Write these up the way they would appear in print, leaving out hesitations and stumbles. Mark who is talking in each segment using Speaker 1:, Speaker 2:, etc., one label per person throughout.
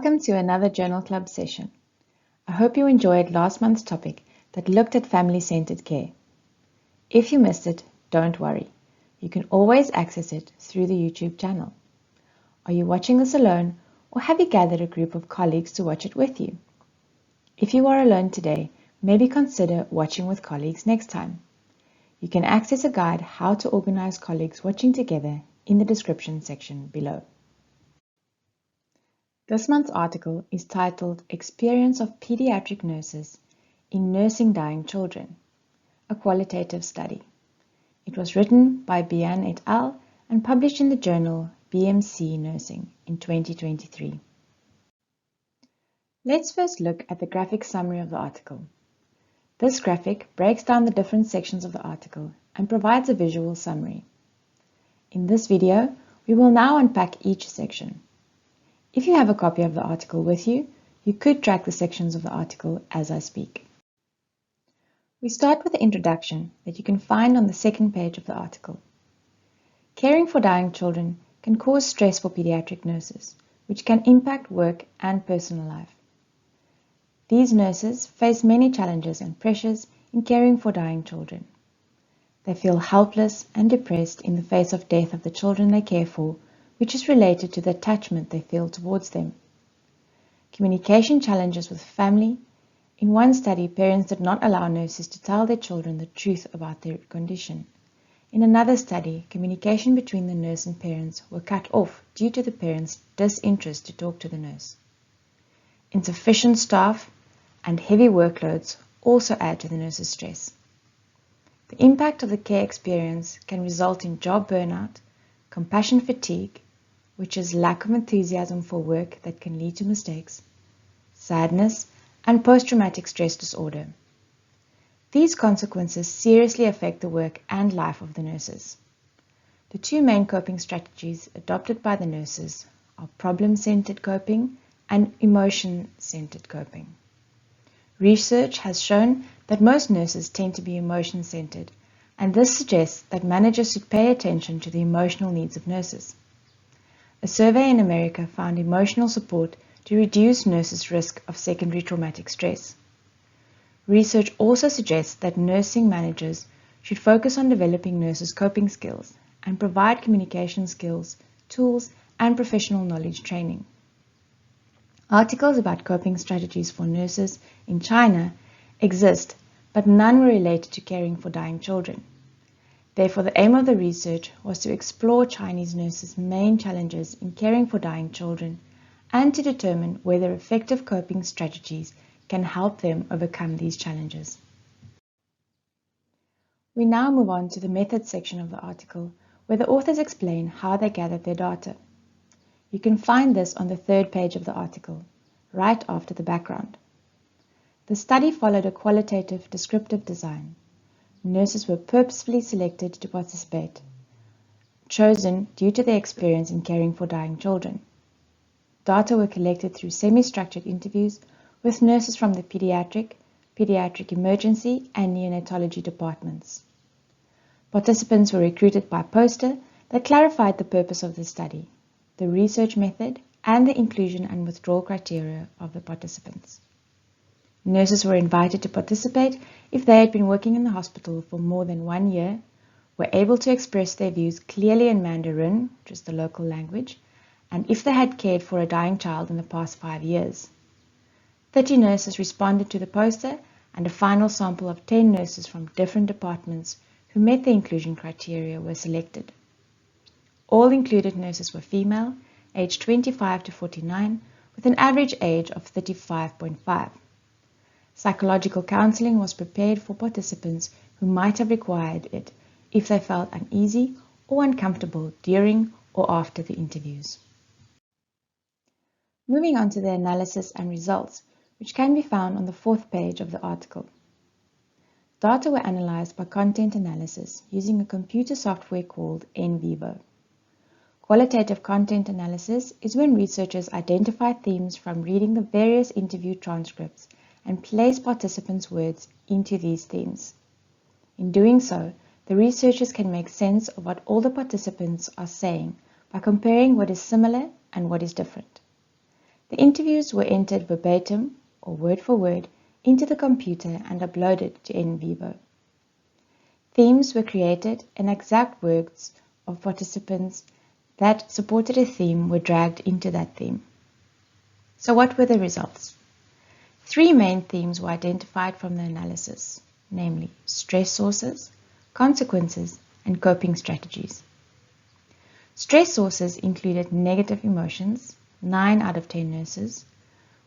Speaker 1: Welcome to another Journal Club session. I hope you enjoyed last month's topic that looked at family-centered care. If you missed it, don't worry. You can always access it through the YouTube channel. Are you watching this alone, or have you gathered a group of colleagues to watch it with you? If you are alone today, maybe consider watching with colleagues next time. You can access a guide how to organize colleagues watching together in the description section below. This month's article is titled Experience of Pediatric Nurses in Nursing Dying Children, a Qualitative Study. It was written by Bian et al. And published in the journal BMC Nursing in 2023. Let's first look at the graphic summary of the article. This graphic breaks down the different sections of the article and provides a visual summary. In this video, we will now unpack each section. If you have a copy of the article with you, you could track the sections of the article as I speak. We start with the introduction that you can find on the second page of the article. Caring for dying children can cause stress for pediatric nurses, which can impact work and personal life. These nurses face many challenges and pressures in caring for dying children. They feel helpless and depressed in the face of death of the children they care for, which is related to the attachment they feel towards them. Communication challenges with family. In one study, parents did not allow nurses to tell their children the truth about their condition. In another study, communication between the nurse and parents were cut off due to the parents' disinterest to talk to the nurse. Insufficient staff and heavy workloads also add to the nurse's stress. The impact of the care experience can result in job burnout, compassion fatigue, which is lack of enthusiasm for work that can lead to mistakes, sadness, and post-traumatic stress disorder. These consequences seriously affect the work and life of the nurses. The two main coping strategies adopted by the nurses are problem-centered coping and emotion-centered coping. Research has shown that most nurses tend to be emotion-centered, and this suggests that managers should pay attention to the emotional needs of nurses. A survey in America found emotional support to reduce nurses' risk of secondary traumatic stress. Research also suggests that nursing managers should focus on developing nurses' coping skills and provide communication skills, tools, and professional knowledge training. Articles about coping strategies for nurses in China exist, but none were related to caring for dying children. Therefore, the aim of the research was to explore Chinese nurses' main challenges in caring for dying children and to determine whether effective coping strategies can help them overcome these challenges. We now move on to the methods section of the article, where the authors explain how they gathered their data. You can find this on the third page of the article, right after the background. The study followed a qualitative descriptive design. Nurses were purposefully selected to participate, chosen due to their experience in caring for dying children. Data were collected through semi-structured interviews with nurses from the pediatric emergency, and neonatology departments. Participants were recruited by poster that clarified the purpose of the study, the research method, and the inclusion and withdrawal criteria of the participants. Nurses were invited to participate if they had been working in the hospital for more than 1 year, were able to express their views clearly in Mandarin, which is the local language, and if they had cared for a dying child in the past 5 years. 30 nurses responded to the poster, and a final sample of 10 nurses from different departments who met the inclusion criteria were selected. All included nurses were female, aged 25 to 49, with an average age of 35.5. Psychological counseling was prepared for participants who might have required it if they felt uneasy or uncomfortable during or after the interviews. Moving on to the analysis and results, which can be found on the fourth page of the article. Data were analyzed by content analysis using a computer software called NVivo. Qualitative content analysis is when researchers identify themes from reading the various interview transcripts and place participants' words into these themes. In doing so, the researchers can make sense of what all the participants are saying by comparing what is similar and what is different. The interviews were entered verbatim or word for word into the computer and uploaded to NVivo. Themes were created and exact words of participants that supported a theme were dragged into that theme. So what were the results? 3 main themes were identified from the analysis, namely stress sources, consequences, and coping strategies. Stress sources included negative emotions, 9 out of 10 nurses,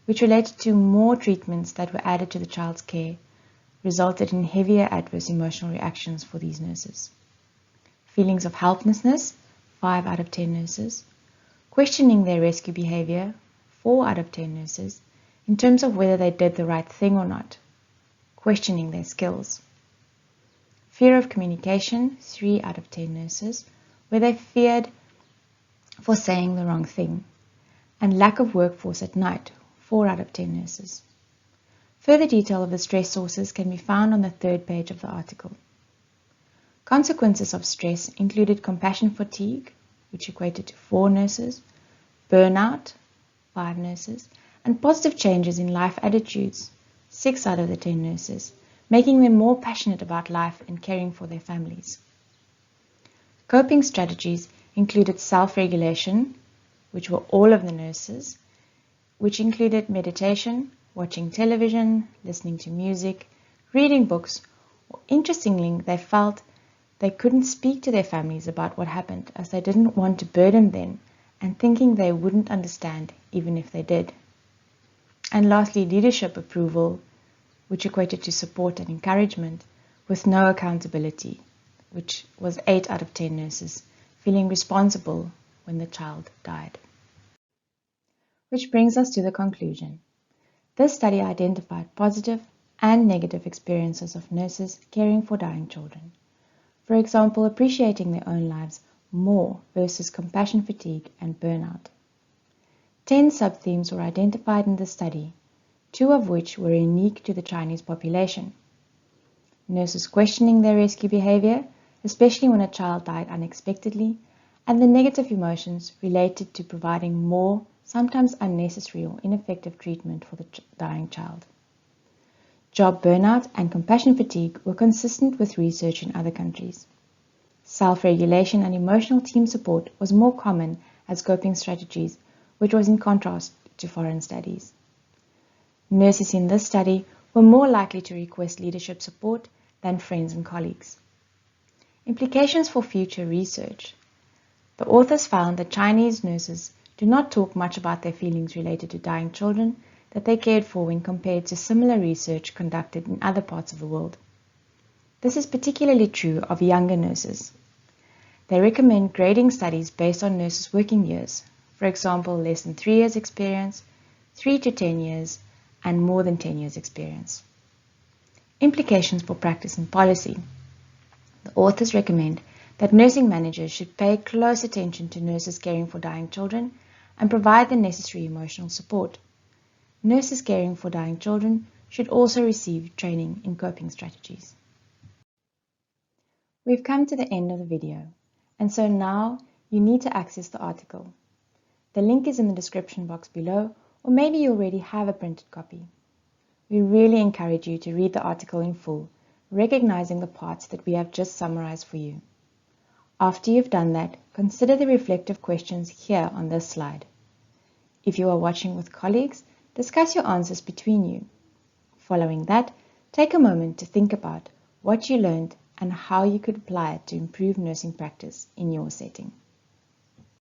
Speaker 1: which related to more treatments that were added to the child's care, resulted in heavier adverse emotional reactions for these nurses. Feelings of helplessness, 5 out of 10 nurses. Questioning their rescue behavior, 4 out of 10 nurses, in terms of whether they did the right thing or not. Questioning their skills. Fear of communication, 3 out of 10 nurses, where they feared for saying the wrong thing. And lack of workforce at night, 4 out of 10 nurses. Further detail of the stress sources can be found on the 3rd page of the article. Consequences of stress included compassion fatigue, which equated to 4 nurses, burnout, 5 nurses, and positive changes in life attitudes, 6 out of the 10 nurses, making them more passionate about life and caring for their families. Coping strategies included self-regulation, which were all of the nurses, which included meditation, watching television, listening to music, reading books, or interestingly, they felt they couldn't speak to their families about what happened as they didn't want to burden them and thinking they wouldn't understand even if they did. And lastly, leadership approval, which equated to support and encouragement with no accountability, which was 8 out of 10 nurses feeling responsible when the child died. Which brings us to the conclusion. This study identified positive and negative experiences of nurses caring for dying children. For example, appreciating their own lives more versus compassion fatigue and burnout. 10 sub-themes were identified in the study, 2 of which were unique to the Chinese population. Nurses questioning their rescue behavior, especially when a child died unexpectedly, and the negative emotions related to providing more, sometimes unnecessary or ineffective treatment for the dying child. Job burnout and compassion fatigue were consistent with research in other countries. Self-regulation and emotional team support was more common as coping strategies, which was in contrast to foreign studies. Nurses in this study were more likely to request leadership support than friends and colleagues. Implications for future research. The authors found that Chinese nurses do not talk much about their feelings related to dying children that they cared for when compared to similar research conducted in other parts of the world. This is particularly true of younger nurses. They recommend grading studies based on nurses' working years, for example, less than 3 years experience, 3 to 10 years, and more than 10 years experience. Implications for practice and policy. The authors recommend that nursing managers should pay close attention to nurses caring for dying children and provide the necessary emotional support. Nurses caring for dying children should also receive training in coping strategies. We've come to the end of the video, and so now you need to access the article. The link is in the description box below, or maybe you already have a printed copy. We really encourage you to read the article in full, recognizing the parts that we have just summarized for you. After you've done that, consider the reflective questions here on this slide. If you are watching with colleagues, discuss your answers between you. Following that, take a moment to think about what you learned and how you could apply it to improve nursing practice in your setting.